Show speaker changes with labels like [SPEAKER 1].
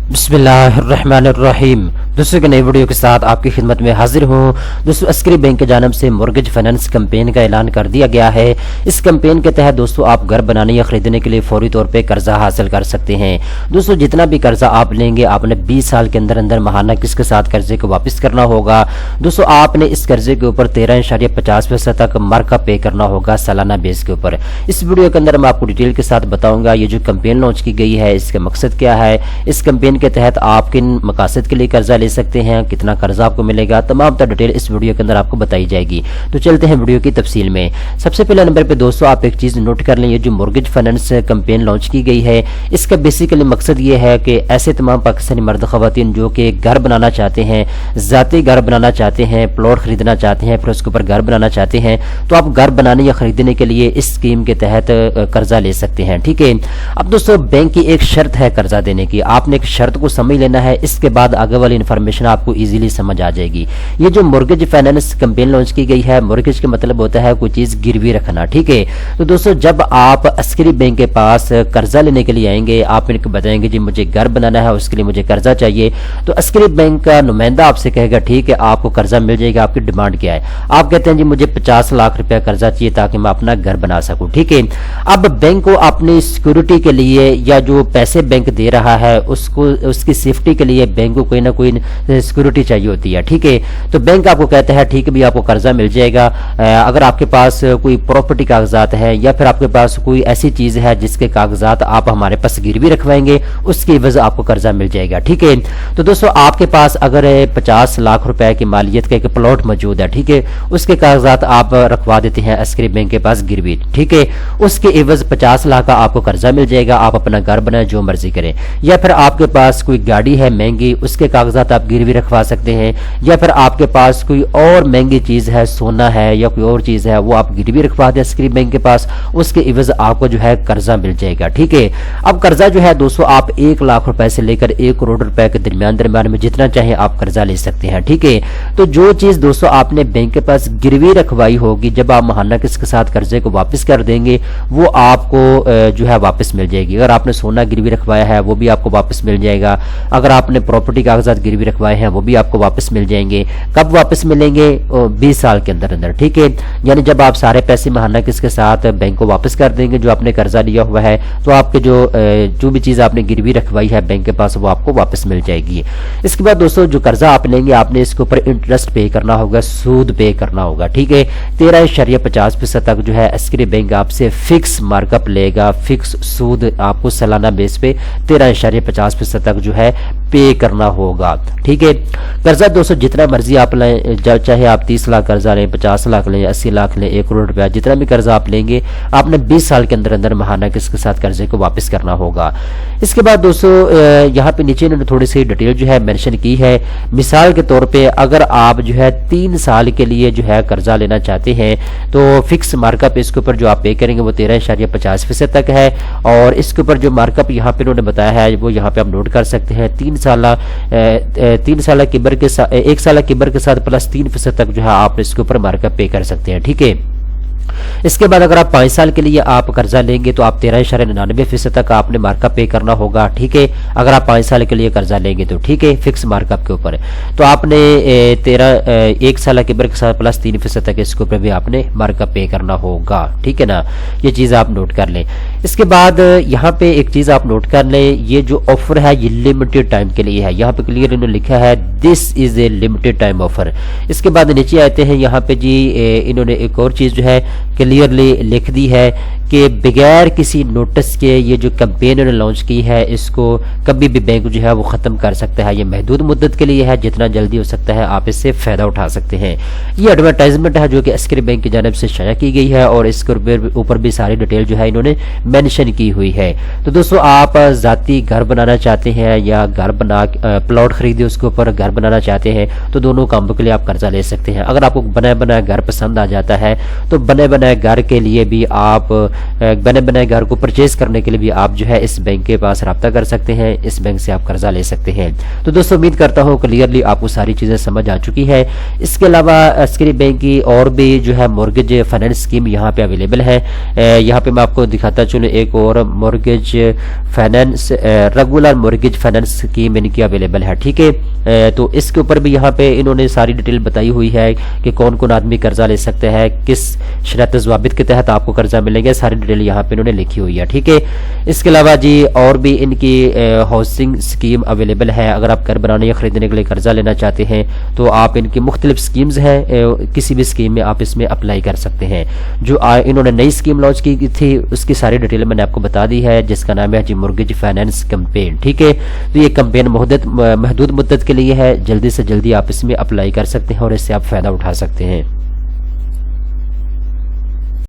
[SPEAKER 1] बिस्मिल्लाहिर्रहमानिर्रहीम। दोस्तों के नई वीडियो के साथ आपकी खिदमत में हाजिर हूँ। दोस्तों अस्करी बैंक की जानिब से मॉर्गेज फाइनेंस कैंपेन का ऐलान कर दिया गया है। इस कैंपेन के तहत दोस्तों आप घर बनाने या खरीदने के लिए फौरी तौर पे कर्जा हासिल कर सकते हैं। दोस्तों जितना भी कर्जा आप लेंगे आपने 20 साल के अंदर अंदर माहाना किस्त के साथ कर्जे को वापस करना होगा। दोस्तों आपने इस कर्जे के ऊपर 13.50% तक मार्कअप पे करना होगा सालाना बेस के ऊपर। इस वीडियो के अंदर मैं आपको डिटेल के साथ बताऊंगा ये जो कैंपेन लॉन्च की गई है इसका मकसद क्या है, इस कैंपेन के तहत आप किन मकासद के लिए कर्जा ले सकते हैं, कितना कर्जा आपको मिलेगा, तमाम तर डिटेल इस वीडियो के अंदर आपको बताई जाएगी। तो चलते हैं वीडियो की तफसील में। सबसे पहले नंबर पे दोस्तों आप एक चीज नोट कर लें, ये जो मॉर्गेज फाइनेंस कैंपेन लॉन्च की गई है इसका बेसिकली मकसद ये है कि ऐसे तमाम पाकिस्तानी मर्द खवातीन जो कि घर बनाना चाहते हैं, जाती घर बनाना चाहते हैं, प्लॉट खरीदना चाहते हैं, फिर उसके ऊपर घर बनाना चाहते हैं, तो आप घर बनाने या खरीदने के लिए इस स्कीम के तहत कर्जा ले सकते हैं। ठीक है। अब दोस्तों बैंक की एक शर्त है कर्जा देने की, आपने एक शर्त को समझ लेना है, इसके बाद आगे वाली इंफॉर्मेशन आपको इजीली समझ आ जाएगी। ये जो मॉर्गेज फाइनेंस कैंपेन लॉन्च की गई है, मॉर्गेज का मतलब होता है कोई चीज गिरवी रखना। ठीक है। तो दोस्तों जब आप अस्करी बैंक के पास कर्जा लेने के लिए आएंगे, आप इनको बताएंगे जी मुझे घर बनाना है, उसके लिए मुझे कर्जा चाहिए, तो अस्करी बैंक का नुमाइंदा आपसे कहेगा ठीक है आपको कर्जा मिल जाएगा, आपकी डिमांड क्या है। आप कहते हैं जी मुझे 50 लाख रुपया कर्जा चाहिए ताकि मैं अपना घर बना सकूं। ठीक है। अब बैंक को अपनी सिक्योरिटी के लिए या जो पैसे बैंक दे रहा है उसको उसकी सेफ्टी के लिए बैंक को कोई ना कोई सिक्योरिटी चाहिए होती है। ठीक है। तो बैंक आपको कहता है ठीक है भी आपको कर्जा मिल जाएगा, अगर आपके पास कोई प्रॉपर्टी कागजात है या फिर आपके पास कोई ऐसी चीज है जिसके कागजात आप हमारे पास गिरवी रखवाएंगे उसकी वजह आपको कर्जा मिल जाएगा। ठीक है। तो दोस्तों आपके पास अगर 50 लाख रुपए की मालियत का एक प्लॉट मौजूद है, ठीक है, उसके कागजात आप रखवा देते हैं अस्करी बैंक के पास गिरवी। ठीक है। उसके एवज 50 लाख का आपको कर्जा मिल जाएगा, आप अपना घर बनाए जो मर्जी करें। या फिर आपके पास कोई गाड़ी है महंगी, उसके कागजात आप गिरवी रखवा सकते हैं, या फिर आपके पास कोई और महंगी चीज है, सोना है या कोई और चीज है, वो आप गिरवी रखवा दें अस्करी बैंक के पास, उसके एवज आपको जो है कर्जा मिल जाएगा। ठीक है। अब कर्जा जो है दोस्तों आप 1 लाख रुपए से लेकर 1 करोड़ रुपए के दरमियान में जितना चाहे आप कर्जा ले सकते हैं। ठीक है। तो जो चीज दोस्तों आपने बैंक के पास गिरवी रखवाई होगी जब आप महाना किस्त के साथ कर्जे को वापस कर देंगे वो आपको जो है वापस मिल जाएगी। अगर आपने सोना गिरवी रखवाया है वो भी आपको वापस मिल जाएगा, अगर आपने प्रॉपर्टी कागजात गिरवी रखवाए हैं वो भी आपको वापस मिल जाएंगे। कब वापस मिलेंगे? 20 साल के अंदर अंदर। ठीक है। यानी जब आप सारे पैसे महाना किस्त के साथ बैंक को वापस कर देंगे जो आपने कर्जा लिया हुआ है, तो आपके जो भी चीज आपने गिरवी रखवाई है बैंक के पास वो आपको वापस मिल जाएगी। इसके बाद दोस्तों जो कर्जा आप लेंगे आपने इसके ऊपर इंटरेस्ट पे करना होगा, सूद पे करना होगा। ठीक है। 13.50% तक जो है अस्करी बैंक आपसे फिक्स मार्कअप लेगा, फिक्स सूद आपको सालाना बेस पे 13.50% तक जो है पे करना होगा। ठीक है। कर्जा दोस्तों जितना मर्जी आप लें, चाहे आप 30 लाख कर्जा लें, 50 लाख लें, 80 लाख लें, 1 करोड़ रुपया, जितना भी कर्जा आप लेंगे आपने 20 साल के अंदर अंदर महाना किस्त के साथ कर्जे को वापस करना होगा। इसके बाद दोस्तों यहाँ पे नीचे इन्होंने थोड़ी सी डिटेल जो है मेंशन की है। मिसाल के तौर पे अगर आप जो है 3 साल के लिए जो है कर्जा लेना चाहते हैं तो फिक्स मार्कअप इसके ऊपर जो आप पे करेंगे वो 13.50% तक है, और इसके ऊपर जो मार्कअप यहाँ पे उन्होंने बताया है वो यहाँ पे आप नोट कर सकते हैं। 1 साल किबर के साथ प्लस 3% तक जो है आप इसके ऊपर मार्कअप पे कर सकते हैं। ठीक है। इसके बाद अगर आप 5 साल के लिए आप कर्जा लेंगे तो आप 13.99% तक आपने मार्कअप पे करना होगा। ठीक है। अगर आप 5 साल के लिए कर्जा लेंगे तो ठीक है फिक्स मार्कअप के ऊपर, तो आपने 1 साल के के साथ प्लस 3% तक इसके ऊपर भी आपने मार्कअप पे करना होगा। ठीक है ना, ये चीज आप नोट कर लें। इसके बाद यहाँ पे एक चीज आप नोट कर लें, ये जो ऑफर है ये लिमिटेड टाइम के लिए है। यहाँ पे क्लियर इन्होंने लिखा है this is a limited time offer. इसके बाद नीचे आते हैं यहाँ पे जी इन्होंने एक और चीज जो है क्लियरली लिख दी है कि बगैर किसी नोटिस के ये जो कैंपेन उन्होंने लॉन्च की है इसको कभी भी बैंक जो है वो ख़त्म कर सकता है। ये महदूद मुद्दत के लिए है, जितना जल्दी हो सकता है आप इससे फ़ायदा उठा सकते हैं। ये एडवर्टाइजमेंट है जो कि अस्करी बैंक की जानिब से शाया की गई है और इसके ऊपर भी सारी डिटेल जो है इन्होंने मेंशन की हुई है। तो दोस्तों आप ज़ाती घर बनाना चाहते हैं या घर बना प्लॉट खरीदे उसके ऊपर घर बनाना चाहते हैं तो दोनों कामों के लिए आप कर्जा ले सकते हैं। अगर आपको बनाया बनाया घर पसंद आ जाता है तो बने बनाए घर के लिए भी आप बने बनाए घर को परचेज करने के लिए भी आप जो है इस बैंक के पास रब्ता कर सकते हैं, इस बैंक से आप कर्जा ले सकते हैं। तो दोस्तों उम्मीद करता हूँ क्लियरली आपको सारी चीजें समझ आ चुकी है। इसके अलावा अस्करी बैंक की और भी जो है मॉर्गेज फाइनेंस स्कीम यहाँ पे अवेलेबल है। यहाँ पे मैं आपको दिखाता चलूँ, एक और mortgage finance regular mortgage finance scheme इनकी अवेलेबल है, ठीक है। तो इसके ऊपर भी यहाँ पे इन्होंने सारी डिटेल बताई हुई है कि कौन कौन आदमी कर्जा ले सकते हैं, किस शर्त ज़वाबित के तहत आपको कर्जा मिलेंगे, सारी डिटेल यहाँ पे इन्होंने लिखी हुई है, ठीक है। इसके अलावा जी और भी इनकी हाउसिंग स्कीम अवेलेबल है। अगर आप घर बनाने या खरीदने के लिए कर्जा लेना चाहते हैं तो आप इनकी मुख्तलिफ स्कीम्स हैं, किसी भी स्कीम में आप इसमें अप्लाई कर सकते हैं। जो इन्होंने नई स्कीम लॉन्च की थी उसकी सारी डिटेल मैंने आपको बता दी है, जिसका नाम है जी मॉर्गेज फाइनेंस कैंपेन, ठीक है। तो ये कैंपेन महदूद मुद्दत के लिए है, जल्दी से जल्दी आप इसमें अप्लाई कर सकते हैं और इससे आप फायदा उठा सकते हैं।